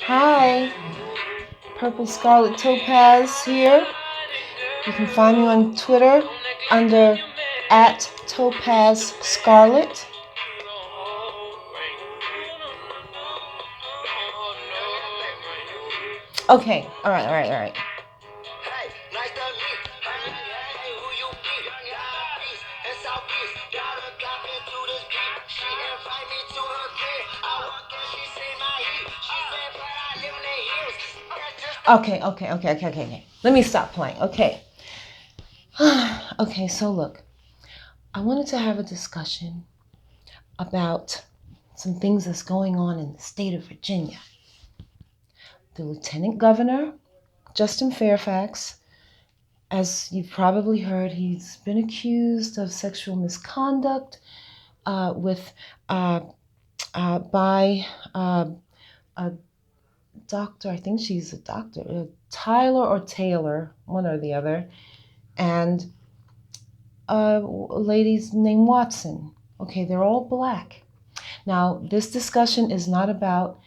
Hi, Purple Scarlet Topaz here. You can find me on Twitter under @TopazScarlet. Okay, all right. Okay. Let me stop playing. Okay. Okay, so look, I wanted to have a discussion about some things that's going on in the state of Virginia. The Lieutenant Governor, Justin Fairfax, as you've probably heard, he's been accused of sexual misconduct with by a doctor. I think she's a doctor, Tyler or Taylor, one or the other, and a lady's named Watson. Okay, they're all black. Now, this discussion is not about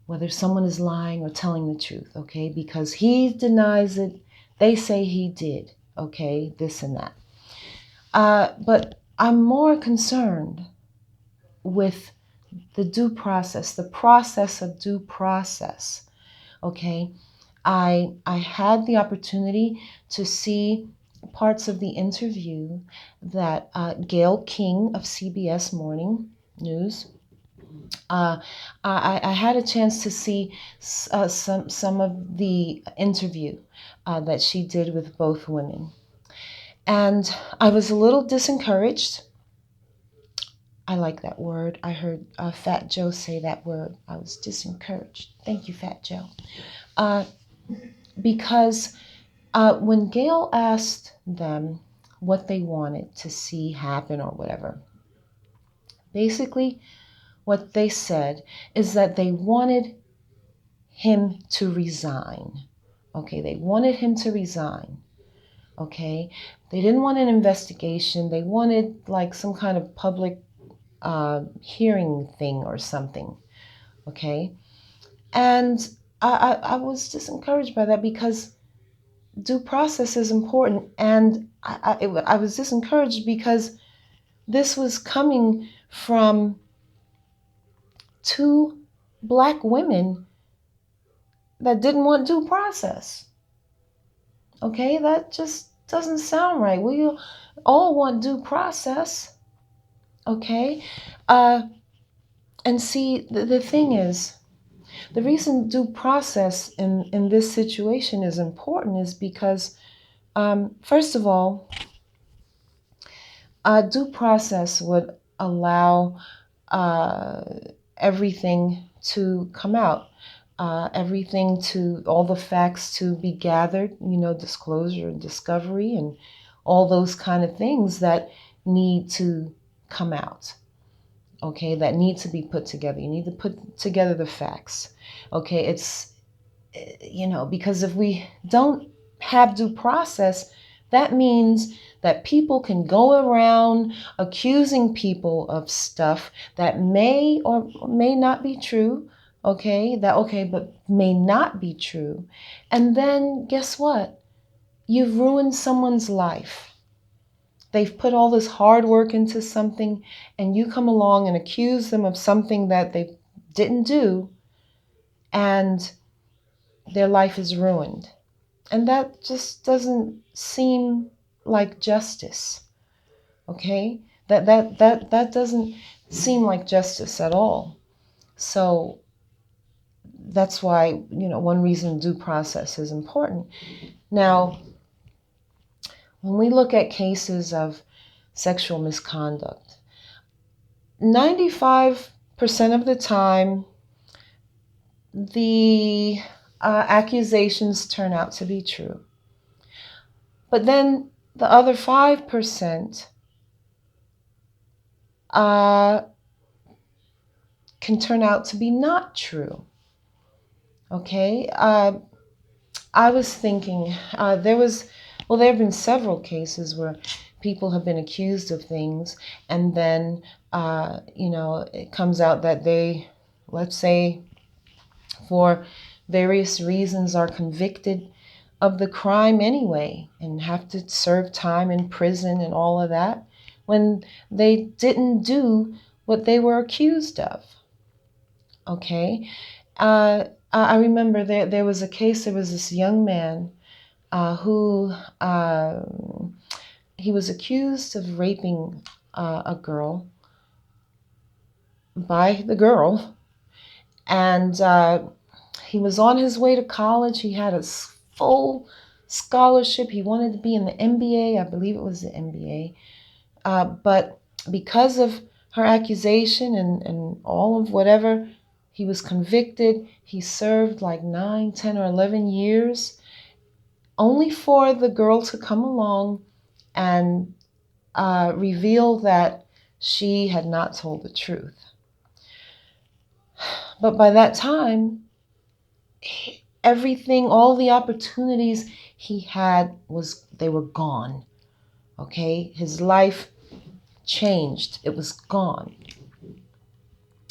whether someone is lying or telling the truth, okay? Because he denies it. They say he did, okay? This and that. But I'm more concerned with the due process, the process of due process, okay? I had the opportunity to see parts of the interview that Gayle King of CBS Morning News. I had a chance to see some of the interview that she did with both women, and I was a little disencouraged. I like that word. I heard Fat Joe say that word. I was disencouraged. Thank you, Fat Joe. Because when Gayle asked them what they wanted to see happen or whatever, basically what they said is that they wanted him to resign. Okay, they wanted him to resign. Okay, they didn't want an investigation. They wanted like some kind of public hearing thing or something. Okay, and I was disencouraged by that because due process is important, and I was disencouraged because this was coming from two black women that didn't want due process. Okay, that just doesn't sound right. We all want due process. Okay, and see, the thing is, the reason due process in this situation is important is because, first of all, due process would allow uh, everything to come out, all the facts to be gathered, disclosure and discovery and all those kind of things that need to come out, okay, that need to be put together. You need to put together the facts, okay? It's, because if we don't have due process, that means that people can go around accusing people of stuff that may or may not be true, but may not be true. And then guess what? You've ruined someone's life. They've put all this hard work into something, and you come along and accuse them of something that they didn't do, and their life is ruined. And that just doesn't seem like justice. Okay? That doesn't seem like justice at all. So that's why, one reason due process is important. Now, when we look at cases of sexual misconduct, 95% of the time, the accusations turn out to be true. But then the other 5% can turn out to be not true. Okay? I was thinking, there have been several cases where people have been accused of things, and then, it comes out that they let's say for various reasons, are convicted of the crime anyway and have to serve time in prison and all of that when they didn't do what they were accused of. Okay. I remember there was a case, there was this young man who he was accused of raping a girl by the girl, and he was on his way to college. He had a full scholarship. He wanted to be in the NBA. I believe it was the NBA. But because of her accusation and all of whatever, he was convicted. He served like 9, 10, or 11 years, only for the girl to come along and reveal that she had not told the truth. But by that time, everything, all the opportunities he had, they were gone. Okay? His life changed. It was gone.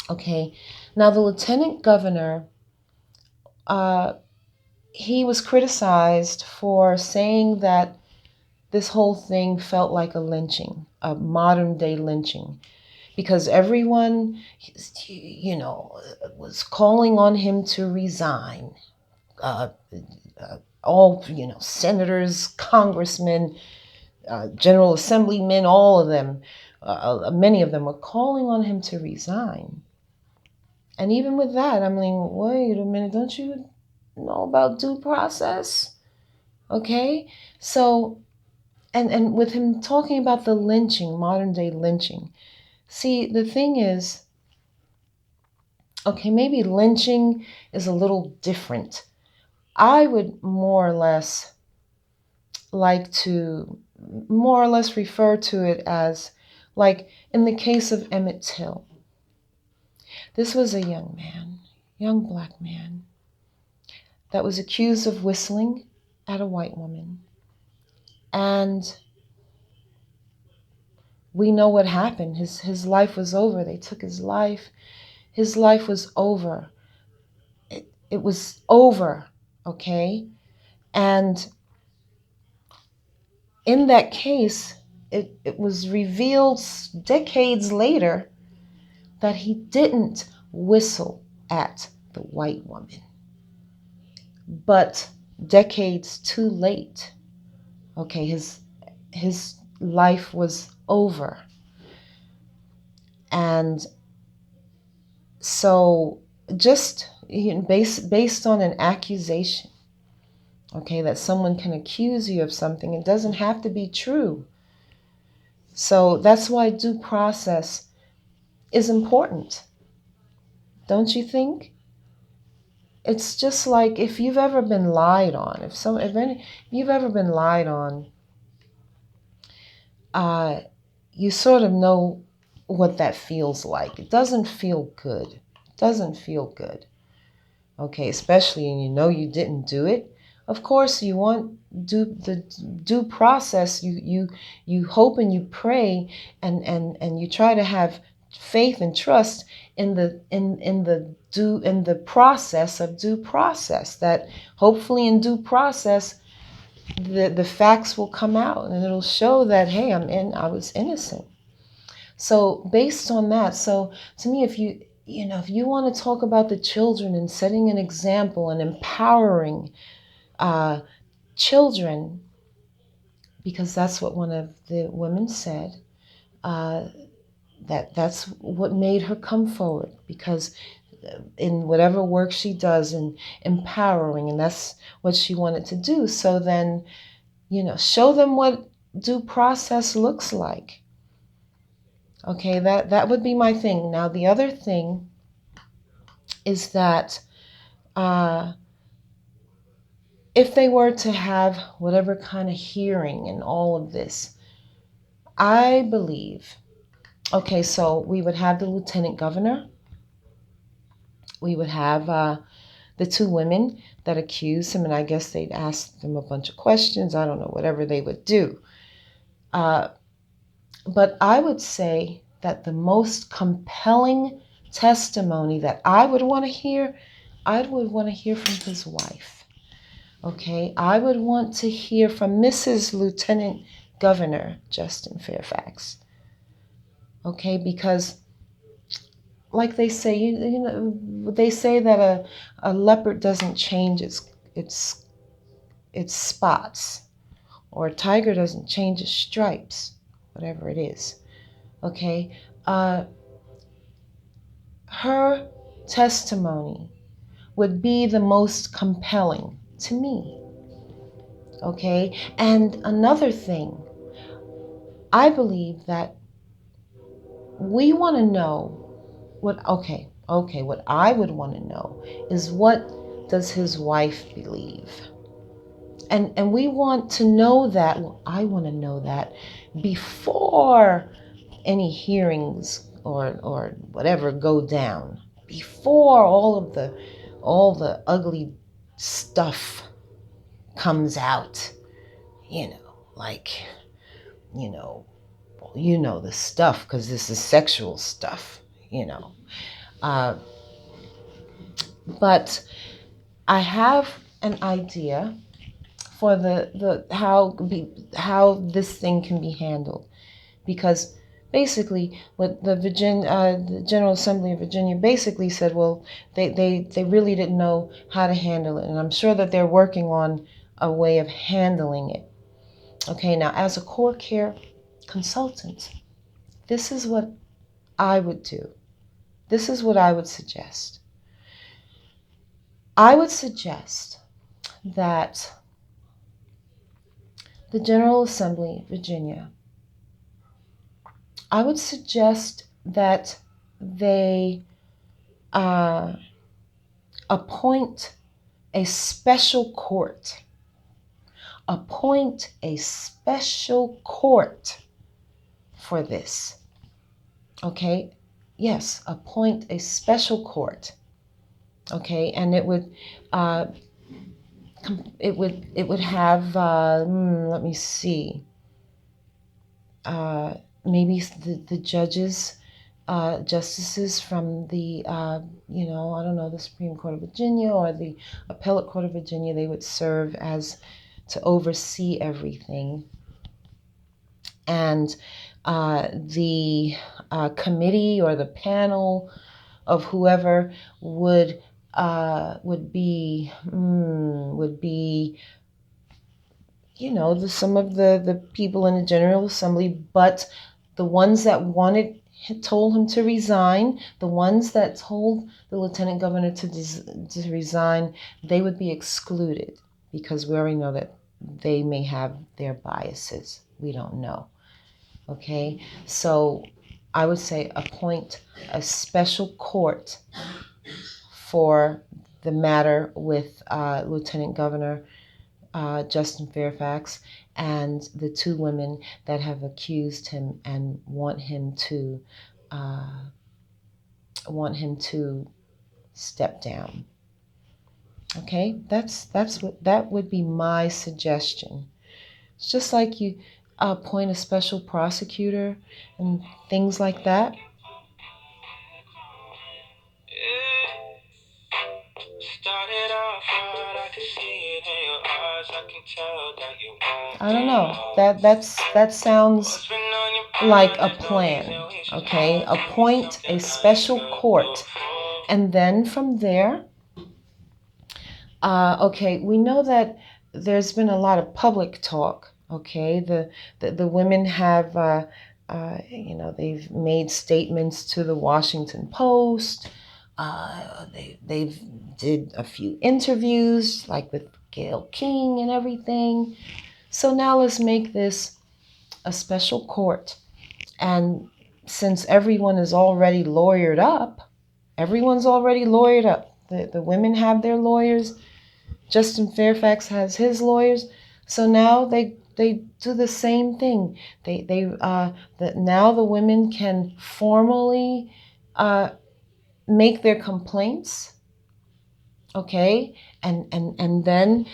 Okay? Now the lieutenant governor, he was criticized for saying that this whole thing felt like a lynching, a modern day lynching, because everyone, was calling on him to resign. All, senators, congressmen, General Assemblymen, all of them, many of them were calling on him to resign. And even with that, I'm like, wait a minute, don't you know about due process? Okay? So, and with him talking about the lynching, modern day lynching, see, the thing is, okay, maybe lynching is a little different. I would more or less like to refer to it as, like in the case of Emmett Till. This was a young black man, that was accused of whistling at a white woman. And we know what happened. His life was over. They took his life. His life was over. It was over, okay? And in that case, it was revealed decades later that he didn't whistle at the white woman. But decades too late, okay, his life was over. And so just based on an accusation, okay, that someone can accuse you of something, it doesn't have to be true. So that's why due process is important, don't you think? It's just like if you've ever been lied on, if you've ever been lied on, you sort of know what that feels like. It doesn't feel good. It doesn't feel good. Okay, especially and you know you didn't do it. Of course, you want the due process. You hope and you pray and you try to have faith and trust in the process of due process, that hopefully in due process the facts will come out and it'll show that, hey, I was innocent. So based on that, so to me, if you want to talk about the children and setting an example and empowering children, because that's what one of the women said, that's what made her come forward, because in whatever work she does and empowering, and that's what she wanted to do. So then, show them what due process looks like. Okay, that would be my thing. Now, the other thing is that if they were to have whatever kind of hearing and all of this, I believe, okay, so we would have the lieutenant governor. We would have the two women that accused him, and I guess they'd ask them a bunch of questions. I don't know, whatever they would do. But I would say that the most compelling testimony that I would want to hear, I would want to hear from his wife. Okay, I would want to hear from Mrs. Lieutenant Governor Justin Fairfax. Okay, because like they say, you know, they say that a leopard doesn't change its spots, or a tiger doesn't change its stripes, whatever it is. Okay, her testimony would be the most compelling to me. Okay, and another thing, I believe that we want to know what what I would want to know is, what does his wife believe? And we want to know that, well, I want to know that before any hearings or whatever go down, before all the ugly stuff comes out, you know, like, you know, well, you know the stuff, because this is sexual stuff, you know. But I have an idea for the how this thing can be handled, because basically what the General Assembly of Virginia basically said, well, they really didn't know how to handle it, and I'm sure that they're working on a way of handling it. Okay, now as a core care consultant, this is what I would do. This is what I would suggest. I would suggest that the General Assembly of Virginia, I would suggest that they appoint a special court. Appoint a special court for this. Okay? Yes, appoint a special court. Okay, and it would have let me see, maybe the judges, justices from the I don't know, the Supreme Court of Virginia or the Appellate Court of Virginia, they would serve as to oversee everything. And the committee or the panel of whoever would be some of the people in the General Assembly, but the ones that told him to resign, the ones that told the Lieutenant Governor to resign, they would be excluded, because we already know that they may have their biases. We don't know. Okay, so I would say appoint a special court for the matter with Lieutenant Governor Justin Fairfax and the two women that have accused him and want him to step down. Okay, that would be my suggestion. It's just like you appoint a special prosecutor and things like that. I don't know. That sounds like a plan. Okay, appoint a special court, and then from there, okay, we know that there's been a lot of public talk. Okay, the women have they've made statements to the Washington Post. They've did a few interviews, like with Gayle King and everything. So now let's make this a special court. And since everyone is already lawyered up, The women have their lawyers. Justin Fairfax has his lawyers. So now they do the same thing. Now the women can formally make their complaints. Okay, and then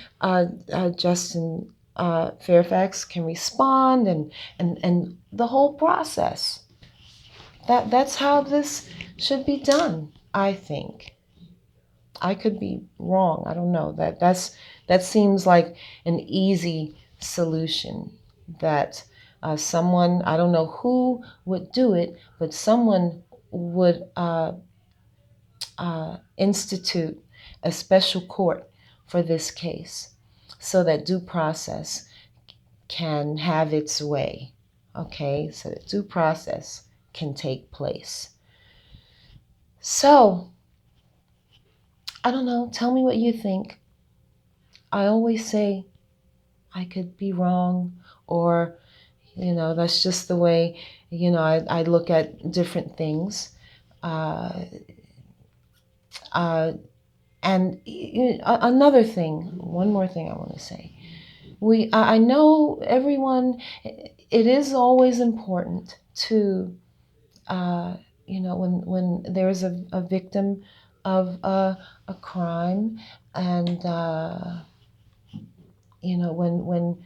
Justin Fairfax can respond, and the whole process. That's how this should be done, I think. I could be wrong. I don't know. That seems like an easy solution that someone, I don't know who would do it, but someone would institute a special court for this case so that due process can have its way. Okay, so that due process can take place. So, I don't know, tell me what you think. I always say I could be wrong, or, that's just the way, I look at different things. Uh, uh, and another thing, one more thing I want to say. I know everyone, it is always important to, when there's a victim of a crime, and, when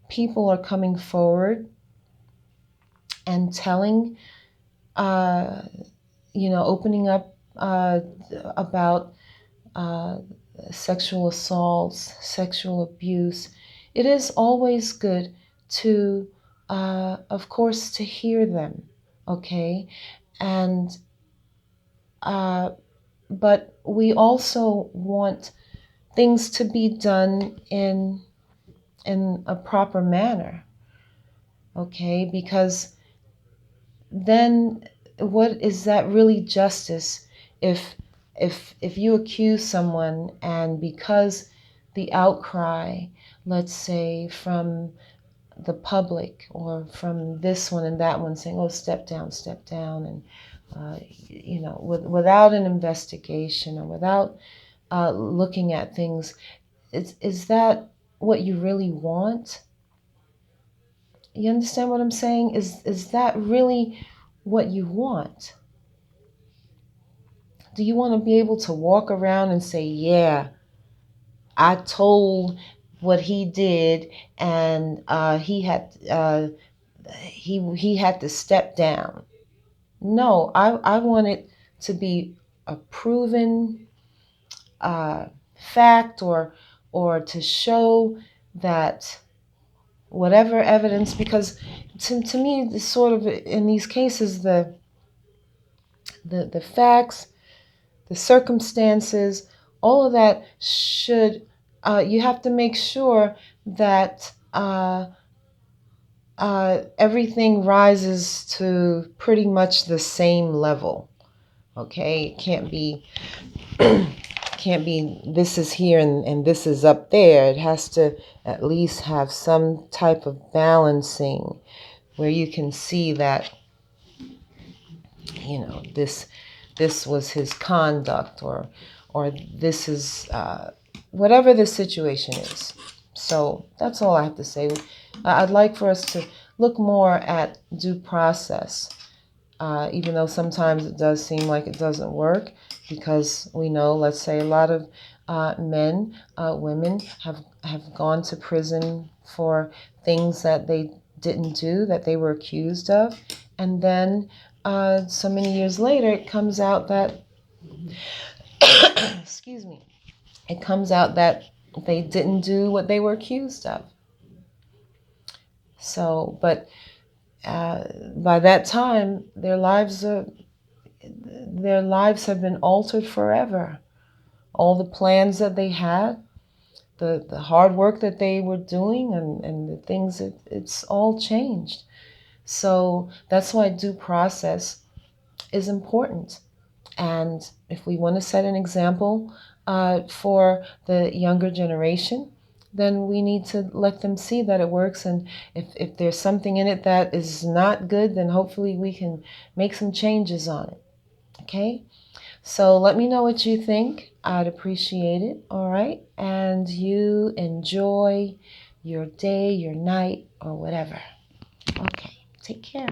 people are coming forward and telling, opening up about sexual assaults, sexual abuse, it is always good to, of course, to hear them, okay? And, but we also want things to be done in a proper manner, okay? Because then what is that really justice if you accuse someone, and because the outcry, let's say from the public or from this one and that one saying, oh, step down, and without an investigation or without looking at things, is that what you really want? You understand what I'm saying? Is that really what you want? Do you want to be able to walk around and say, yeah, I told what he did, and he had to step down? No, I want it to be a proven fact, or to show that whatever evidence, because to me, the sort of in these cases, the facts, the circumstances, all of that should, you have to make sure that everything rises to pretty much the same level. Okay, it can't be this is here and this is up there. It has to at least have some type of balancing where you can see that, this was his conduct, or this is whatever the situation is. So that's all I have to say. I'd like for us to look more at due process, even though sometimes it does seem like it doesn't work, because we know, let's say, a lot of men, women have gone to prison for things that they didn't do, that they were accused of, and then so many years later, it comes out that, excuse me, it comes out that they didn't do what they were accused of. So, but by that time, their lives have been altered forever. All the plans that they had, the hard work that they were doing, and the things, it's all changed. So that's why due process is important. And if we want to set an example for the younger generation, then we need to let them see that it works. And if there's something in it that is not good, then hopefully we can make some changes on it. Okay? So let me know what you think. I'd appreciate it. All right? And you enjoy your day, your night, or whatever. Okay. Take care.